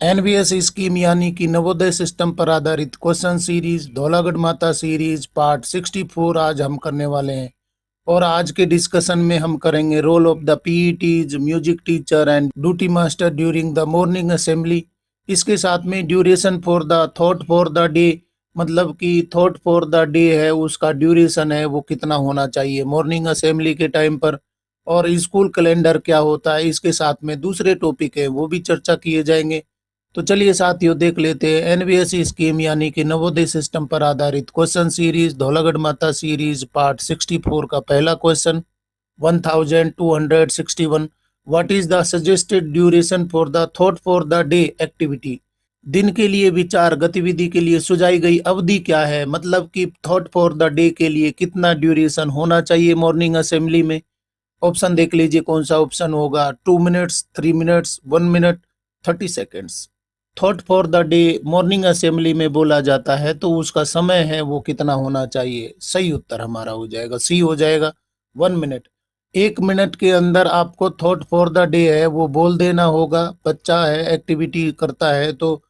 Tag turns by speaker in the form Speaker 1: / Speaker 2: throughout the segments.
Speaker 1: NVS scheme यानी कि Navodaya system पर आधारित क्वेश्चन सीरीज धौलागढ़ माता सीरीज पार्ट 64 आज हम करने वाले हैं। और आज के डिस्कशन में हम करेंगे role of the PETs, music teacher and duty master during the morning assembly. इसके साथ में duration for the thought for the day, मतलब कि थॉट फॉर द डे है उसका ड्यूरेशन है वो कितना होना चाहिए मॉर्निंग असेंबली के टाइम पर। और स्कूल कैलेंडर क्या होता है, इसके साथ में दूसरे टॉपिक है वो भी चर्चा किए जाएंगे। तो चलिए साथियों देख लेते हैं एनवीएसई स्कीम यानी कि नवोदय सिस्टम पर आधारित क्वेश्चन सीरीज धौलागढ़ माता सीरीज पार्ट 64 का पहला question 1261। What is the suggested duration for the thought for the day activity. दिन के लिए विचार गतिविधि के लिए सुझाई गई अवधि क्या है, मतलब कि थॉट फॉर द डे के लिए कितना ड्यूरेशन होना चाहिए मॉर्निंग असेंबली में। ऑप्शन देख लीजिए कौन सा ऑप्शन होगा, 2 minutes, 3 minutes, 1 minute, 30 seconds. Thought for the day morning assembly में बोला जाता है तो उसका समय है वो कितना होना चाहिए। सही उत्तर हमारा हो जाएगा सी हो जाएगा 1 मिनट। 1 मिनट के अंदर आपको थॉट फॉर द डे है वो बोल देना होगा। बच्चा है एक्टिविटी करता है तो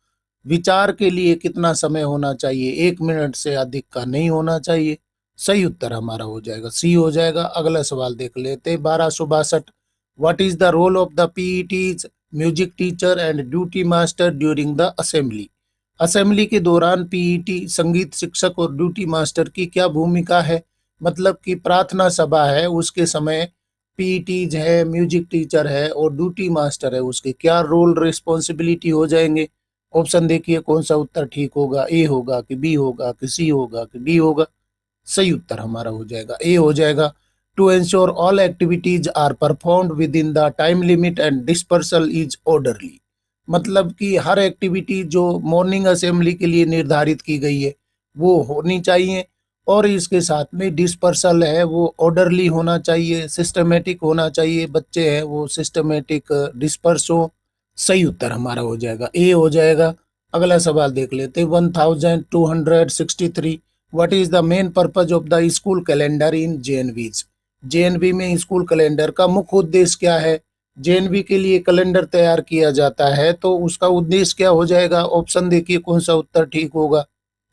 Speaker 1: विचार के लिए कितना समय होना चाहिए, 1 मिनट से अधिक का नहीं होना चाहिए। सही उत्तर हमारा हो जाएगा सी हो जाएगा। अगला सवाल देख लेते 1262। What is the role of the PETs, music teacher and duty master during the assembly. Assembly के दौरान पीईटी संगीत शिक्षक और ड्यूटी मास्टर की क्या भूमिका है, मतलब कि प्रार्थना सभा है उसके समय पीईटीज है, म्यूजिक टीचर है और ड्यूटी मास्टर है उसके क्या रोल रिस्पॉन्सिबिलिटी हो जाएंगे। ऑप्शन देखिए कौन सा उत्तर ठीक होगा, ए होगा कि बी होगा कि सी होगा कि डी होगा। सही उत्तर हमारा हो जाएगा ए हो जाएगा। To ensure all activities are performed within the time limit and dispersal is orderly, मतलब कि हर एक्टिविटी जो मॉर्निंग असेंबली के लिए निर्धारित की गई है वो होनी चाहिए और इसके साथ में डिस्पर्सल है वो ऑर्डरली होना चाहिए, सिस्टमेटिक होना चाहिए, बच्चे हैं वो सिस्टमेटिक डिस्पर्स हो। सही उत्तर हमारा हो जाएगा ए हो जाएगा। अगला सवाल देख लेते 1263। What is the main purpose of the school calendar in JNVs. JNV में स्कूल कैलेंडर का मुख्य उद्देश्य क्या है। जेएनवी के लिए कैलेंडर तैयार किया जाता है तो उसका उद्देश्य क्या हो जाएगा। ऑप्शन देखिए कौन सा उत्तर ठीक होगा।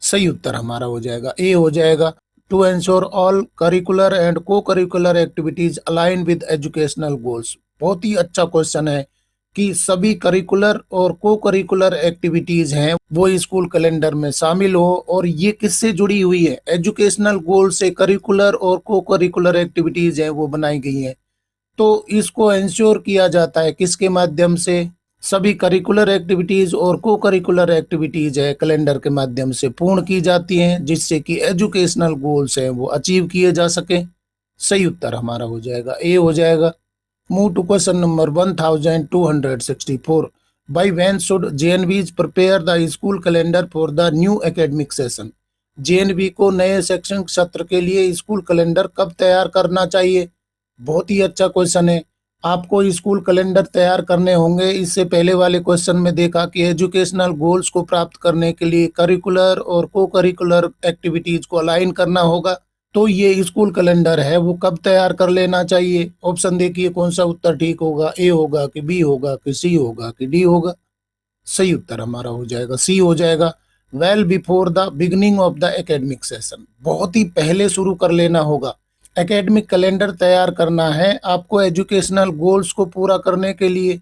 Speaker 1: सही उत्तर हमारा हो जाएगा ए हो जाएगा। To ensure all curricular and co curricular activities align with educational goals. बहुत ही अच्छा क्वेश्चन है कि सभी करिकुलर और को करिकुलर एक्टिविटीज हैं वो स्कूल कैलेंडर में शामिल हो और ये किससे जुड़ी हुई है, एजुकेशनल गोल से करिकुलर और को करिकुलर एक्टिविटीज हैं वो बनाई गई हैं। तो इसको इंश्योर किया जाता है किसके माध्यम से, सभी करिकुलर एक्टिविटीज और को करिकुलर एक्टिविटीज है कैलेंडर के माध्यम से पूर्ण की जाती हैं जिससे कि एजुकेशनल गोल्स हैं वो अचीव किए जा सके। सही उत्तर हमारा हो जाएगा ए हो जाएगा। Move to question number 1264. By when should JNVs prepare the school calendar for the new academic session? JNV को नए शैक्षणिक सत्र के लिए स्कूल कैलेंडर कब तैयार करना चाहिए। बहुत ही अच्छा क्वेश्चन है। आपको स्कूल कैलेंडर तैयार करने होंगे। इससे पहले वाले क्वेश्चन में देखा कि एजुकेशनल गोल्स को प्राप्त करने के लिए करिकुलर और को करिकुलर एक्टिविटीज को अलाइन करना होगा। तो ये स्कूल कैलेंडर है वो कब तैयार कर लेना चाहिए। ऑप्शन देखिए कौन सा उत्तर ठीक होगा, ए होगा कि बी होगा कि सी होगा कि डी होगा। सही उत्तर हमारा हो जाएगा सी हो जाएगा। Well before the beginning of the academic session, बहुत ही पहले शुरू कर लेना होगा। एकेडमिक कैलेंडर तैयार करना है आपको एजुकेशनल गोल्स को पूरा करने के लिए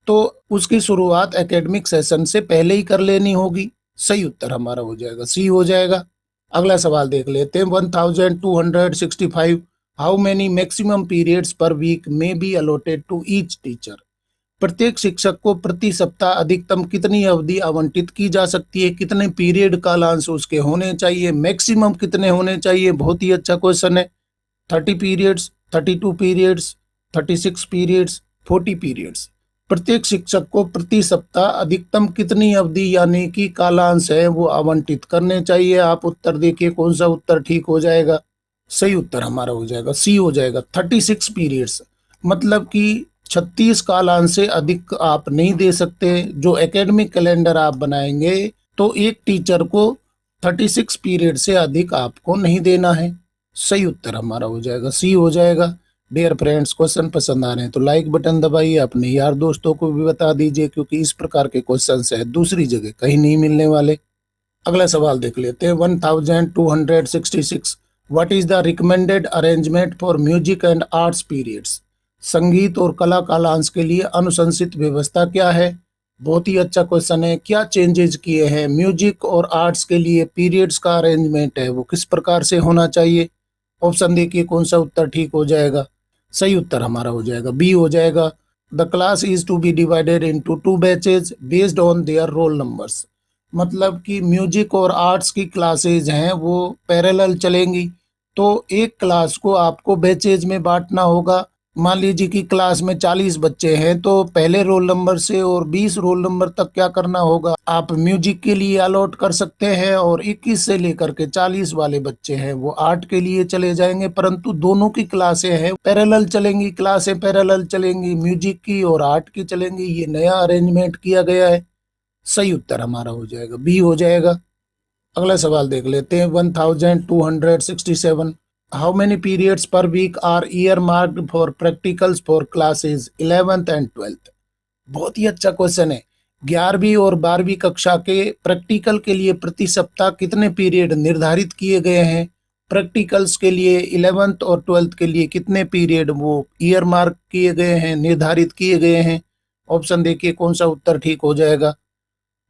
Speaker 1: तो उसकी शुरुआत एकेडमिक सेशन से पहले ही कर लेनी होगी। सही उत्तर हमारा हो जाएगा सी हो जाएगा। अगला सवाल देख लेते हैं 1265। How many maximum periods per week may be allotted to each teacher. प्रत्येक शिक्षक को प्रति सप्ताह अधिकतम कितनी अवधि आवंटित की जा सकती है, कितने पीरियड कालांश उसके होने चाहिए, मैक्सिमम कितने होने चाहिए। बहुत ही अच्छा क्वेश्चन है। 30 पीरियड्स, 32 पीरियड्स, 36 पीरियड्स, 40 पीरियड्स। प्रत्येक शिक्षक को प्रति सप्ताह अधिकतम कितनी अवधि यानी कि कालांश है वो आवंटित करने चाहिए। आप उत्तर देखिए कौन सा उत्तर ठीक हो जाएगा। सही उत्तर हमारा हो जाएगा सी हो जाएगा 36 पीरियड्स, मतलब कि 36 कालांश से अधिक आप नहीं दे सकते। जो एकेडमिक कैलेंडर आप बनाएंगे तो एक टीचर को 36 पीरियड से अधिक आपको नहीं देना है। सही उत्तर हमारा हो जाएगा सी हो जाएगा। डियर फ्रेंड्स, क्वेश्चन पसंद आ रहे हैं तो लाइक बटन दबाइए, अपने यार दोस्तों को भी बता दीजिए, क्योंकि इस प्रकार के क्वेश्चन है दूसरी जगह कहीं नहीं मिलने वाले। अगला सवाल देख लेते हैं। 1266 what is the recommended arrangement for music and arts periods? संगीत और कला कालांश के लिए अनुशंसित व्यवस्था क्या है? बहुत ही अच्छा क्वेश्चन है। क्या चेंजेस किए हैं म्यूजिक और आर्ट्स के लिए? पीरियड्स का अरेंजमेंट है वो किस प्रकार से होना चाहिए? ऑप्शन देखिए कौन सा उत्तर ठीक हो जाएगा। सही उत्तर हमारा हो जाएगा बी हो जाएगा। The class is to be divided into 2 batches based on their roll numbers. मतलब कि म्यूजिक और आर्ट्स की क्लासेज हैं वो पैरेलल चलेंगी, तो एक क्लास को आपको बैचेज में बांटना होगा। मान लीजिए कि क्लास में 40 बच्चे हैं, तो पहले रोल नंबर से और 20 रोल नंबर तक क्या करना होगा, आप म्यूजिक के लिए अलॉट कर सकते हैं, और 21 से लेकर के 40 वाले बच्चे हैं वो आर्ट के लिए चले जाएंगे। परंतु दोनों की क्लासें हैं पैरेलल चलेंगी, क्लासें पैरेलल चलेंगी, म्यूजिक की और आर्ट की चलेंगी। ये नया अरेंजमेंट किया गया है। सही उत्तर हमारा हो जाएगा बी हो जाएगा। अगला सवाल देख लेते हैं। 1267 how many periods per week are earmarked for practicals for classes 11th and 12th? बहुत ही अच्छा क्वेश्चन है। 11वीं और 12वीं कक्षा के प्रैक्टिकल के लिए प्रति सप्ताह कितने पीरियड निर्धारित किए गए हैं? प्रैक्टिकल्स के लिए 11th और 12th के लिए कितने पीरियड वो ईयर मार्क किए गए हैं, निर्धारित किए गए हैं? ऑप्शन देखिए कौन सा उत्तर ठीक हो जाएगा।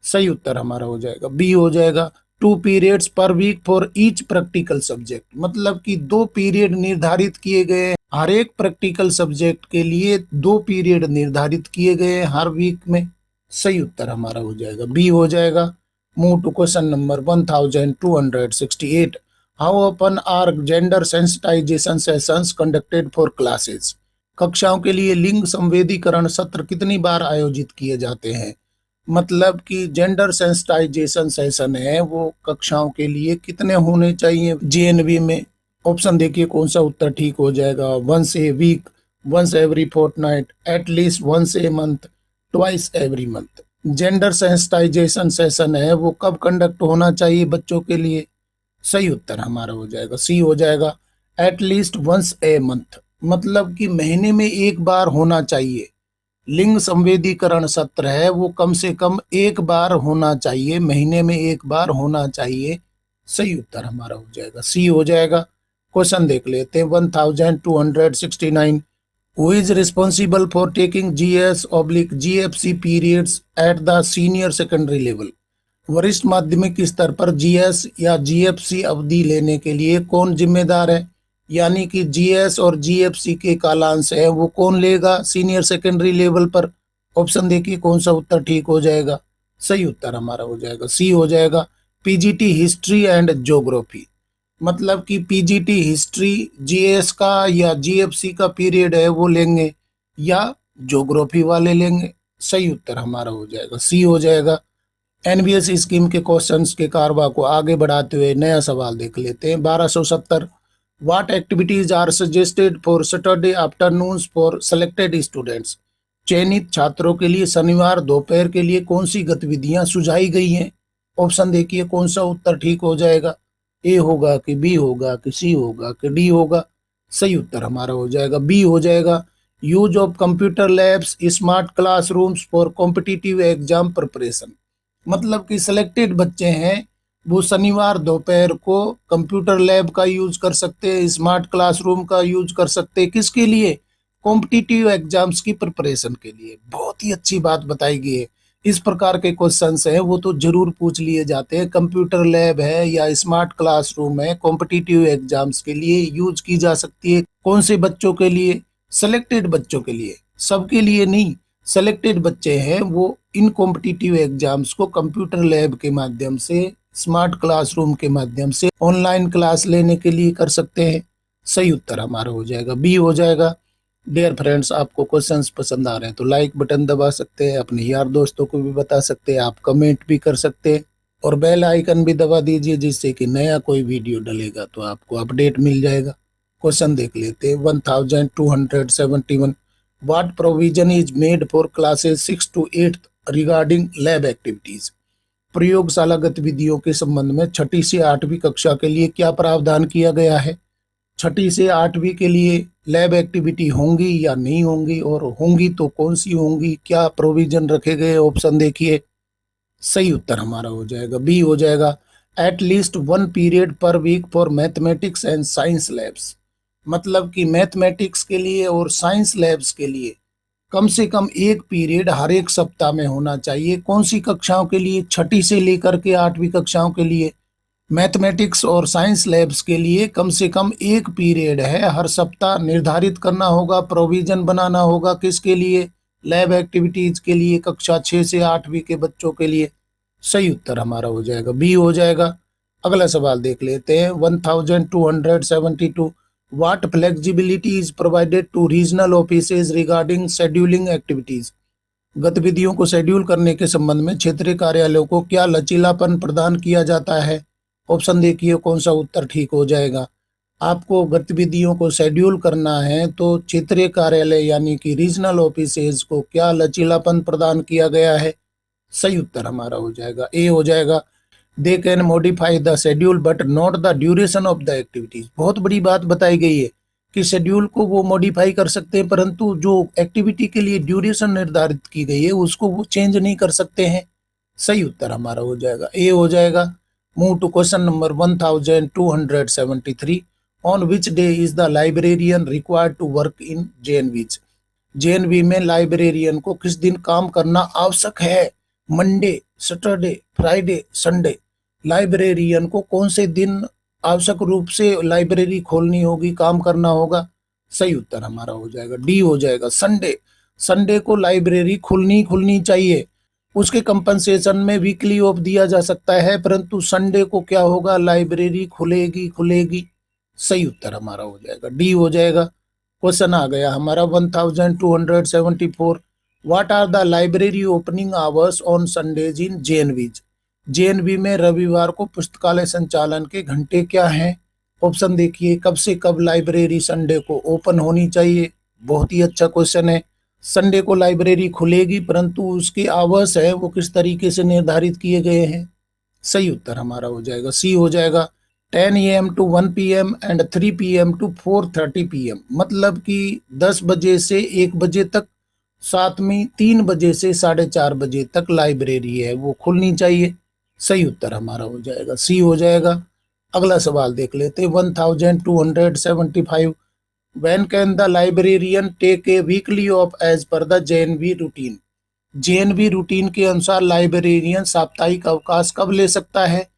Speaker 1: सही उत्तर हमारा हो जाएगा बी हो जाएगा। 2 periods per week for each practical subject. मतलब कि 2 पीरियड निर्धारित किए गए हैं हर एक प्रैक्टिकल सब्जेक्ट के लिए, 2 पीरियड निर्धारित किए गए हैं हर वीक में। सही उत्तर हमारा हो जाएगा बी हो जाएगा। Move to question number 1268। How often are gender sensitization sessions conducted for classes? कक्षाओं के लिए लिंग संवेदीकरण सत्र कितनी बार आयोजित किए जाते हैं? मतलब कि जेंडर सेंसिटाइजेशन सेशन है वो कक्षाओं के लिए कितने होने चाहिए जेएनवी में? ऑप्शन देखिए कौन सा उत्तर ठीक हो जाएगा। Once a week, once every fortnight, at least once a month, twice every month. Gender sensitization session है वो कब कंडक्ट होना चाहिए बच्चों के लिए? सही उत्तर हमारा हो जाएगा सी हो जाएगा। एटलीस्ट वंस ए मंथ, मतलब कि महीने में एक बार होना चाहिए। लिंग संवेदीकरण सत्र है वो कम से कम एक बार होना चाहिए, महीने में एक बार होना चाहिए। सही उत्तर हमारा हो जाएगा सी हो जाएगा। क्वेश्चन देख लेते हैं। 1269 who is responsible for taking GS/GFC periods at the senior secondary level? वरिष्ठ माध्यमिक स्तर पर GS या GFC अवधि लेने के लिए कौन जिम्मेदार है? यानी कि GS और GFC के कालांश है वो कौन लेगा सीनियर सेकेंडरी लेवल पर? ऑप्शन देखिए कौन सा उत्तर ठीक हो जाएगा। सही उत्तर हमारा हो जाएगा सी हो जाएगा। PGT history and geography. मतलब कि PGT हिस्ट्री GS का या GFC का पीरियड है वो लेंगे, या ज्योग्राफी वाले लेंगे। सही उत्तर हमारा हो जाएगा सी हो जाएगा। NVS स्कीम के क्वेश्चंस के कारवा को आगे बढ़ाते हुए नया सवाल देख लेते हैं। 1270 what activities are suggested for Saturday afternoons for selected students? चयनित छात्रों के लिए शनिवार दोपहर के लिए कौन सी गतिविधियां सुझाई गई हैं? ऑप्शन देखिए कौन सा उत्तर ठीक हो जाएगा। ए होगा कि बी होगा कि सी होगा कि डी होगा? सही उत्तर हमारा हो जाएगा बी हो जाएगा। Use of computer labs, smart classrooms for competitive exam preparation. मतलब कि सिलेक्टेड बच्चे हैं वो शनिवार दोपहर को कंप्यूटर लैब का यूज कर सकते हैं, स्मार्ट क्लासरूम का यूज कर सकते हैं। किसके लिए? कॉम्पिटिटिव एग्जाम्स की प्रिपरेशन के लिए। बहुत ही अच्छी बात बताई गई है। इस प्रकार के क्वेश्चंस हैं वो तो जरूर पूछ लिए जाते हैं। कंप्यूटर लैब है या स्मार्ट क्लासरूम है, कॉम्पिटिटिव एग्जाम्स के लिए यूज की जा सकती है। कौन से बच्चों के लिए? सिलेक्टेड बच्चों के लिए, सबके लिए नहीं। सेलेक्टेड बच्चे हैं वो इन कॉम्पिटिटिव एग्जाम्स को कंप्यूटर लैब के माध्यम से, स्मार्ट क्लासरूम के माध्यम से ऑनलाइन क्लास लेने के लिए कर सकते हैं। सही उत्तर हमारा हो जाएगा बी हो जाएगा। डियर फ्रेंड्स, आपको क्वेश्चंस पसंद आ रहे हैं तो लाइक बटन दबा सकते हैं, अपने यार दोस्तों को भी बता सकते हैं, आप कमेंट भी कर सकते हैं, और बेल आइकन भी दबा दीजिए जिससे कि नया कोई वीडियो डलेगा तो आपको अपडेट मिल जाएगा। क्वेश्चन देख लेते हैं। 1271 what provision is made for classes 6 to 8 regarding lab activities? प्रयोगशाला गतिविधियों के संबंध में 6ठी से 8वीं कक्षा के लिए क्या प्रावधान किया गया है? 6ठी से 8वीं के लिए लैब एक्टिविटी होंगी या नहीं होंगी, और होंगी तो कौन सी होंगी, क्या प्रोविजन रखे गए, ऑप्शन देखिए। सही उत्तर हमारा हो जाएगा बी हो जाएगा, at least one period per week for mathematics and science labs. मतलब कि मैथमेटिक्स के लिए और साइंस लैब्स के लिए कम से कम एक पीरियड हर एक सप्ताह में होना चाहिए। कौन सी कक्षाओं के लिए? छठी से लेकर के आठवीं कक्षाओं के लिए मैथमेटिक्स और साइंस लैब्स के लिए कम से कम एक पीरियड है हर सप्ताह निर्धारित करना होगा, प्रोविजन बनाना होगा। किसके लिए? लैब एक्टिविटीज के लिए, कक्षा 6 से 8वीं के बच्चों के लिए। सही उत्तर हमारा हो जाएगा बी हो जाएगा। अगला सवाल देख लेते हैं 1272। What flexibility is provided to regional offices regarding scheduling activities. गतिविधियों को शेड्यूल करने के संबंध में क्षेत्रीय कार्यालयों को क्या लचीलापन प्रदान किया जाता है? ऑप्शन देखिए कौन सा उत्तर ठीक हो जाएगा। आपको गतिविधियों को शेड्यूल करना है तो क्षेत्रीय कार्यालय यानी कि रीजनल ऑफिसेज को क्या लचीलापन प्रदान किया गया है? सही उत्तर हमारा हो जाएगा ए हो जाएगा। They can modify the schedule but not the duration of the activities. बहुत बड़ी बात बताई गई है कि शेड्यूल को वो मॉडिफाई कर सकते हैं, परंतु जो एक्टिविटी के लिए ड्यूरेशन निर्धारित की गई है उसको वो चेंज नहीं कर सकते हैं। सही उत्तर हमारा हो जाएगा ए हो जाएगा। Move to question number 1273। On which day is the librarian required to work in JNVs. JNV में लाइब्रेरियन को किस दिन काम करना आवश्यक है? Monday, Saturday, Friday, Sunday. Librarian को कौन से दिन आवश्यक रूप से लाइब्रेरी खोलनी होगी, काम करना होगा? सही उत्तर हमारा हो जाएगा डी हो जाएगा, संडे। संडे को लाइब्रेरी खुलनी चाहिए। उसके कंपनसेशन में वीकली ऑफ दिया जा सकता है, परंतु संडे को क्या होगा? लाइब्रेरी खुलेगी। सही उत्तर हमारा हो जाएगा डी हो जाएगा। क्वेश्चन आ गया हमारा 1274। What are the library opening hours on Sundays in JNVs. JNV में रविवार को पुस्तकालय संचालन के घंटे क्या हैं? ऑप्शन देखिए, कब से कब लाइब्रेरी संडे को ओपन होनी चाहिए? बहुत ही अच्छा क्वेश्चन है। संडे को लाइब्रेरी खुलेगी, परंतु उसके आवर्स है वो किस तरीके से निर्धारित किए गए हैं? सही उत्तर हमारा हो जाएगा सी हो जाएगा। 10 AM to 1 PM and 3 PM to 4:30 PM। मतलब कि 10 बजे से 1 बजे तक, साथ में 3 बजे से 4:30 बजे तक लाइब्रेरी है वो खुलनी चाहिए। सही उत्तर हमारा हो जाएगा सी हो जाएगा। अगला सवाल देख लेते हैं 1275। When can the librarian take a weekly off as per the JNV routine. JNV routine के अनुसार लाइब्रेरियन साप्ताहिक अवकाश कब ले सकता है?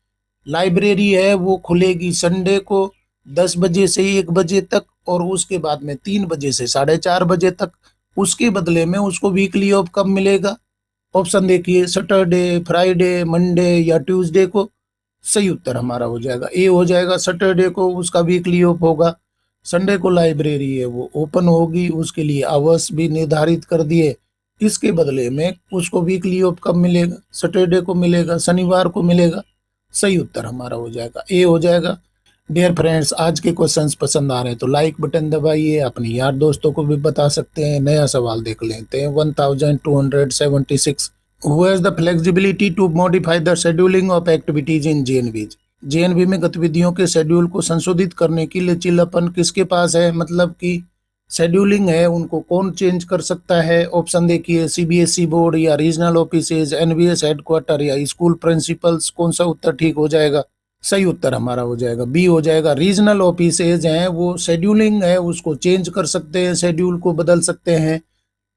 Speaker 1: लाइब्रेरी है वो खुलेगी संडे को 10 बजे से 1 बजे तक, और उसके बाद में 3 बजे से 4:30 बजे तक। उसके बदले में उसको वीकली ऑफ कब मिलेगा? ऑप्शन देखिए, सैटरडे, फ्राइडे, मंडे या ट्यूसडे को। सही उत्तर हमारा हो जाएगा ए हो जाएगा। सैटरडे को उसका वीकली ऑफ होगा। संडे को लाइब्रेरी है वो ओपन होगी, उसके लिए आवर्स भी निर्धारित कर दिए। इसके बदले में उसको वीकली ऑफ कब मिलेगा? सैटरडे को मिलेगा, शनिवार को मिलेगा। सही उत्तर हमारा हो जाएगा ए हो जाएगा। डियर फ्रेंड्स, आज के क्वेश्चंस पसंद आ रहे हैं तो लाइक बटन दबाइए, अपने यार दोस्तों को भी बता सकते हैं। नया सवाल देख लेते हैं 1276। Who has the flexibility to modify the scheduling of activities in JNVs. JNV में गतिविधियों के शेड्यूल को संशोधित करने की लचीलापन किसके पास है? मतलब कि शेड्यूलिंग है उनको कौन चेंज कर सकता है? ऑप्शन देखिए, सीबीएसई बोर्ड या रीजनल ऑफिसेज, एनवीएस हेडक्वार्टर या स्कूल प्रिंसिपल्स। कौन सा उत्तर ठीक हो जाएगा? सही उत्तर हमारा हो जाएगा बी हो जाएगा। रीजनल ऑफिसेज हैं वो शेड्यूलिंग है उसको चेंज कर सकते हैं, शेड्यूल को बदल सकते हैं,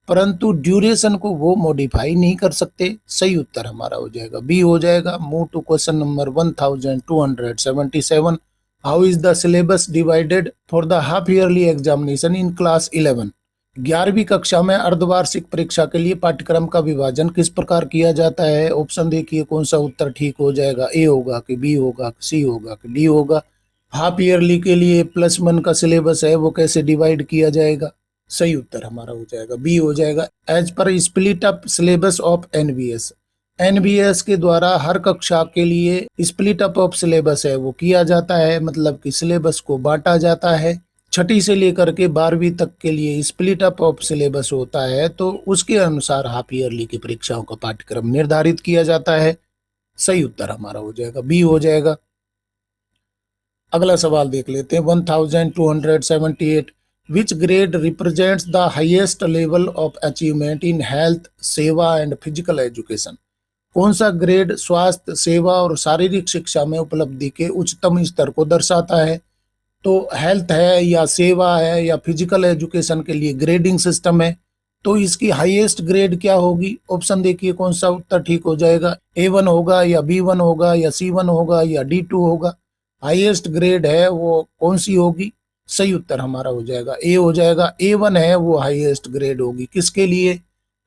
Speaker 1: परंतु ड्यूरेशन को वो मॉडिफाई नहीं कर सकते। सही उत्तर हमारा हो जाएगा बी हो जाएगा। Move to question number 1277। How is the syllabus divided for the half yearly examination in class 11। 11वीं कक्षा में अर्धवार्षिक परीक्षा के लिए पाठ्यक्रम का विभाजन किस प्रकार किया जाता है? ऑप्शन देखिए कौन सा उत्तर ठीक हो जाएगा। ए होगा कि बी होगा कि सी होगा कि डी होगा। हाफ ईयरली के लिए +1 का सिलेबस है वो कैसे डिवाइड किया जाएगा? सही उत्तर हमारा हो जाएगा बी हो जाएगा। As per split up syllabus of NVS. NVS के द्वारा हर कक्षा के लिए स्प्लिट अप ऑफ सिलेबस है वो किया जाता है, मतलब कि सिलेबस को बांटा जाता है। छठी से लेकर के 12वीं तक के लिए स्प्लिट अप ऑफ सिलेबस होता है, तो उसके अनुसार हाफ ईयरली की परीक्षाओं का पाठ्यक्रम निर्धारित किया जाता है। सही उत्तर हमारा हो जाएगा बी हो जाएगा। अगला सवाल देख लेते हैं 1278। Which grade represents the highest level of achievement in health, seva and physical education. कौन सा ग्रेड स्वास्थ्य, सेवा और शारीरिक शिक्षा में उपलब्धि के उच्चतम स्तर को दर्शाता है? तो हेल्थ है या सेवा है या फिजिकल एजुकेशन के लिए ग्रेडिंग सिस्टम है, तो इसकी हाईएस्ट ग्रेड क्या होगी? ऑप्शन देखिए कौन सा उत्तर ठीक हो जाएगा। A1 होगा या B1 होगा या C1 होगा या D2 होगा? हाईएस्ट ग्रेड है वो कौन सी होगी? सही उत्तर हमारा हो जाएगा ए हो जाएगा। A1 है वो हाईएस्ट ग्रेड होगी। किसके लिए?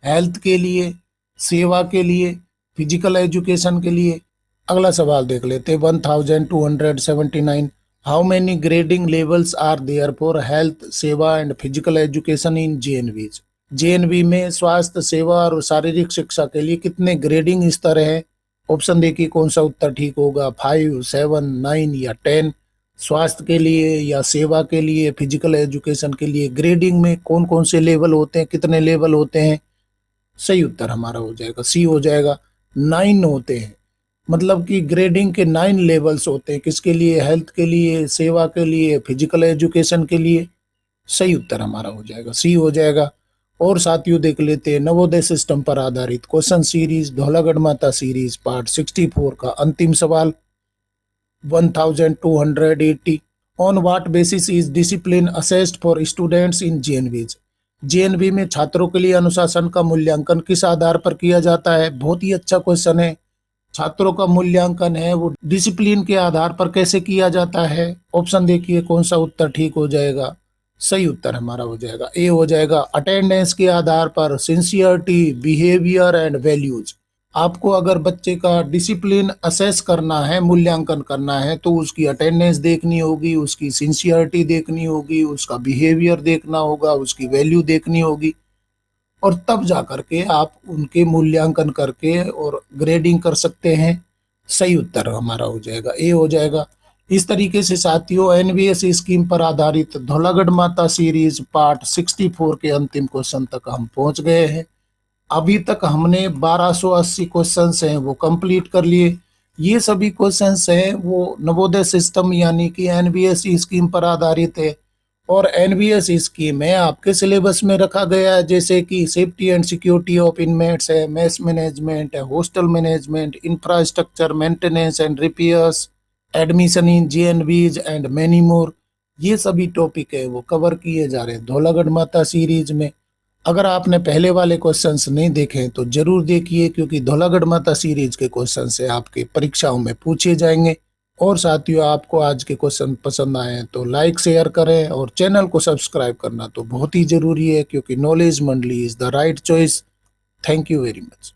Speaker 1: हेल्थ के लिए, सेवा के लिए, फिजिकल एजुकेशन के लिए। अगला सवाल देख लेते हैं 1279। How many grading levels are there for health, seva and physical education in JNVs? JNV में स्वास्थ्य, सेवा और शारीरिक शिक्षा के लिए कितने ग्रेडिंग स्तर है? ऑप्शन देखिए कौन सा उत्तर ठीक होगा। 5, 7, 9 या 10? स्वास्थ्य के लिए या सेवा के लिए, फिजिकल एजुकेशन के लिए ग्रेडिंग में कौन कौन से लेवल होते हैं, कितने लेवल होते हैं? सही उत्तर हमारा हो जाएगा सी हो जाएगा। 9 होते हैं, मतलब कि ग्रेडिंग के 9 लेवल्स होते हैं। किसके लिए? हेल्थ के लिए, सेवा के लिए, फिजिकल एजुकेशन के लिए। सही उत्तर हमारा हो जाएगा सी हो जाएगा। और साथियों देख लेते हैं नवोदय सिस्टम पर आधारित क्वेश्चन सीरीज, धौलागढ़ माता सीरीज पार्ट 64 का अंतिम सवाल 1280। On what basis is discipline assessed for students in JNVs? JNV में छात्रों के लिए अनुशासन का मूल्यांकन किस आधार पर किया जाता है? बहुत ही अच्छा क्वेश्चन है। छात्रों का मूल्यांकन है वो डिसिप्लिन के आधार पर कैसे किया जाता है? ऑप्शन देखिए कौन सा उत्तर ठीक हो जाएगा। सही उत्तर हमारा हो जाएगा ए हो जाएगा। अटेंडेंस के आधार पर, सिंसियरिटी, बिहेवियर एंड वैल्यूज। आपको अगर बच्चे का डिसिप्लिन असेस करना है, मूल्यांकन करना है, तो उसकी अटेंडेंस देखनी होगी, उसकी सिंसियरिटी देखनी होगी, उसका बिहेवियर देखना होगा, उसकी वैल्यू देखनी होगी, और तब जा करके आप उनके मूल्यांकन करके और ग्रेडिंग कर सकते हैं। सही उत्तर हमारा हो जाएगा ए हो जाएगा। इस तरीके से साथियों NVS स्कीम पर आधारित धौलागढ़ माता सीरीज पार्ट 64 के अंतिम क्वेश्चन तक हम पहुंच गए हैं। अभी तक हमने 1280 क्वेश्चंस हैं वो कंप्लीट कर लिए। ये सभी क्वेश्चंस हैं वो नवोदय सिस्टम यानी कि NVS स्कीम पर आधारित है। और NVS स्कीम है आपके सिलेबस में रखा गया है, जैसे कि safety and security of inmates है, मेस मैनेजमेंट है, hostel management, infrastructure maintenance and repairs, admission in JNVs and many more. ये सभी टॉपिक है वो कवर किए जा रहे हैं धौलागढ़ माता सीरीज में। अगर आपने पहले वाले क्वेश्चंस नहीं देखे तो जरूर देखिए, क्योंकि धौलागढ़ माता सीरीज के क्वेश्चन से आपके परीक्षाओं में पूछे जाएंगे। और साथियों आपको आज के क्वेश्चन पसंद आए तो लाइक शेयर करें और चैनल को सब्सक्राइब करना तो बहुत ही जरूरी है, क्योंकि नॉलेज मंडली is the right choice. Thank you very much.